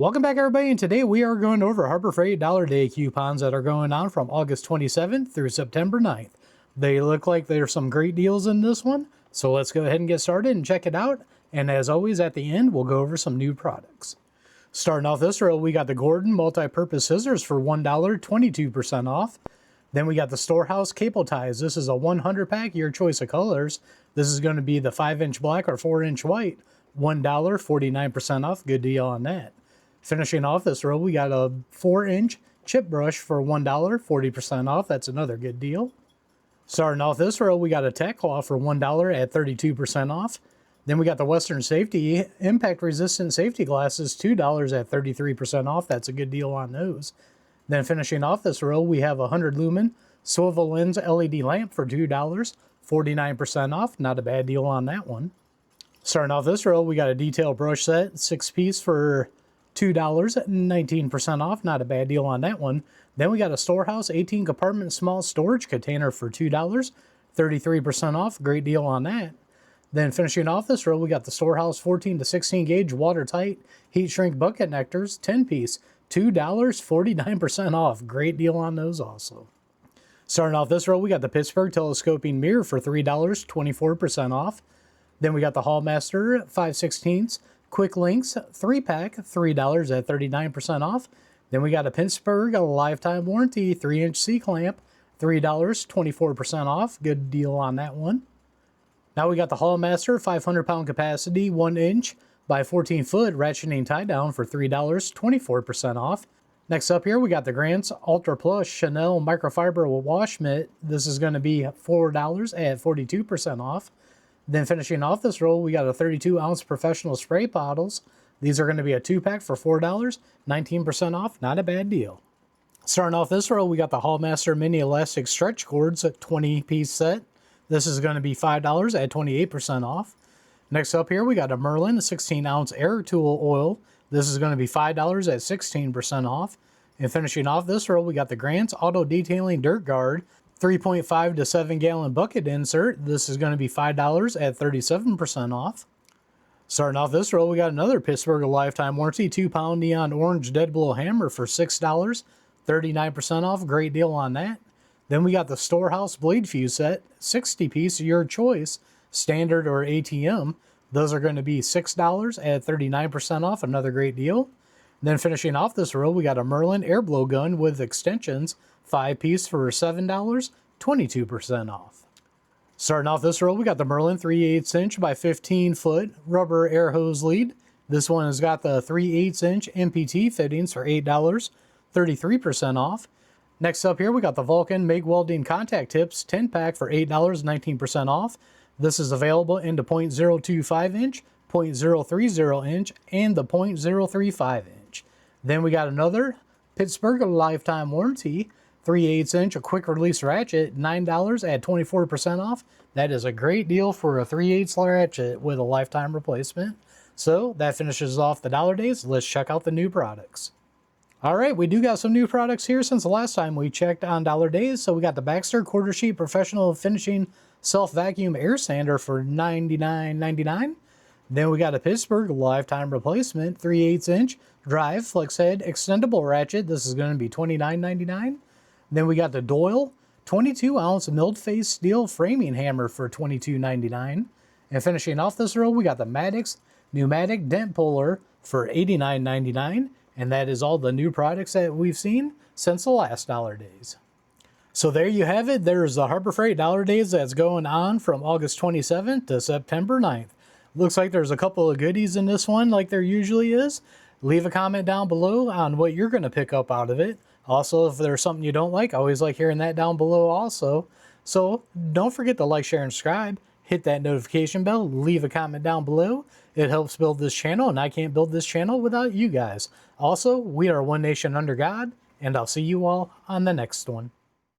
Welcome back, everybody, and today we are going over Harbor Freight Dollar Day coupons that are going on from August 27th through September 9th. They look like there's some great deals in this one, so let's go ahead and get started and check it out. And as always, at the end, we'll go over some new products. Starting off this row, we got the Gordon multi-purpose scissors for $1, 22% off. Then we got the Storehouse cable ties. This is a 100 pack, your choice of colors. This is going to be the 5-inch black or 4-inch white. $1, 49% off. Good deal on that. Finishing off this row, we got a 4-inch chip brush for $1, 40% off. That's another good deal. Starting off this row, we got a tack cloth for $1 at 32% off. Then we got the Western Safety impact resistant safety glasses, $2 at 33% off. That's a good deal on those. Then finishing off this row, we have a 100 lumen swivel lens LED lamp for $2, 49% off. Not a bad deal on that one. Starting off this row, we got a detail brush set, 6-piece for $2, 19% off. Not a bad deal on that one. Then we got a Storehouse 18 compartment small storage container for $2, 33% off. Great deal on that. Then finishing off this row, we got the Storehouse 14 to 16 gauge watertight heat shrink bucket connectors, 10-piece, $2, 49% off. Great deal on those also. Starting off this row, we got the Pittsburgh telescoping mirror for $3, 24% off. Then we got the Hallmaster 5/16 quick links 3-pack, $3 at 39% off. Then we got a Pittsburgh a lifetime warranty 3-inch C-clamp, $3, 24% off. Good deal on that one. Now we got the Hallmaster 500-pound capacity 1-inch by 14-foot ratcheting tie down for $3, 24% off. Next up here, we got the Grant's Ultra Plus Chanel microfiber wash mitt. This is going to be $4 at 42% off. Then finishing off this roll, we got a 32-ounce professional spray bottles. These are going to be a 2-pack for $4, 19% off. Not a bad deal. Starting off this row, we got the Hallmaster mini elastic stretch cords, a 20-piece set. This is going to be $5 at 28% off. Next up here, we got a Merlin 16-ounce air tool oil. This is going to be $5 at 16% off. And finishing off this row, we got the Grant's Auto Detailing Dirt Guard 3.5 to 7-gallon bucket insert. This is going to be $5 at 37% off. Starting off this row, we got another Pittsburgh lifetime warranty 2-pound neon orange dead blow hammer for $6, 39% off. Great deal on that. Then we got the Storehouse blade fuse set, 60-piece, your choice, standard or ATM. Those are going to be $6 at 39% off. Another great deal. Then finishing off this row, we got a Merlin air blow gun with extensions, 5-piece for $7, 22% off. Starting off this row, we got the Merlin 3/8" by 15-foot rubber air hose lead. This one has got the 3/8" MPT fittings for $8, 33% off. Next up here, we got the Vulcan MIG welding contact tips, 10-pack for $8, 19% off. This is available in the .025 inch, .030 inch, and the .035 inch. Then we got another Pittsburgh lifetime warranty 3/8" a quick release ratchet, $9 at 24% off. That is a great deal for a 3/8 ratchet with a lifetime replacement. So that finishes off the dollar days. Let's check out the new products. All right, we do got some new products here since the last time we checked on dollar days. So we got the Baxter quarter sheet professional finishing self vacuum air sander for $99.99. Then we got a Pittsburgh lifetime replacement 3/8" drive flex head extendable ratchet. This is going to be $29.99. Then we got the Doyle 22-ounce milled face steel framing hammer for $22.99. And finishing off this row, we got the Maddox pneumatic dent puller for $89.99. And that is all the new products that we've seen since the last dollar days. So there you have it. There's the Harbor Freight dollar days that's going on from August 27th to September 9th. Looks like there's a couple of goodies in this one like there usually is. Leave a comment down below on what you're going to pick up out of it. Also, if there's something you don't like, I always like hearing that down below also. So don't forget to like, share, and subscribe. Hit that notification bell. Leave a comment down below. It helps build this channel, and I can't build this channel without you guys. Also, we are one nation under God, and I'll see you all on the next one.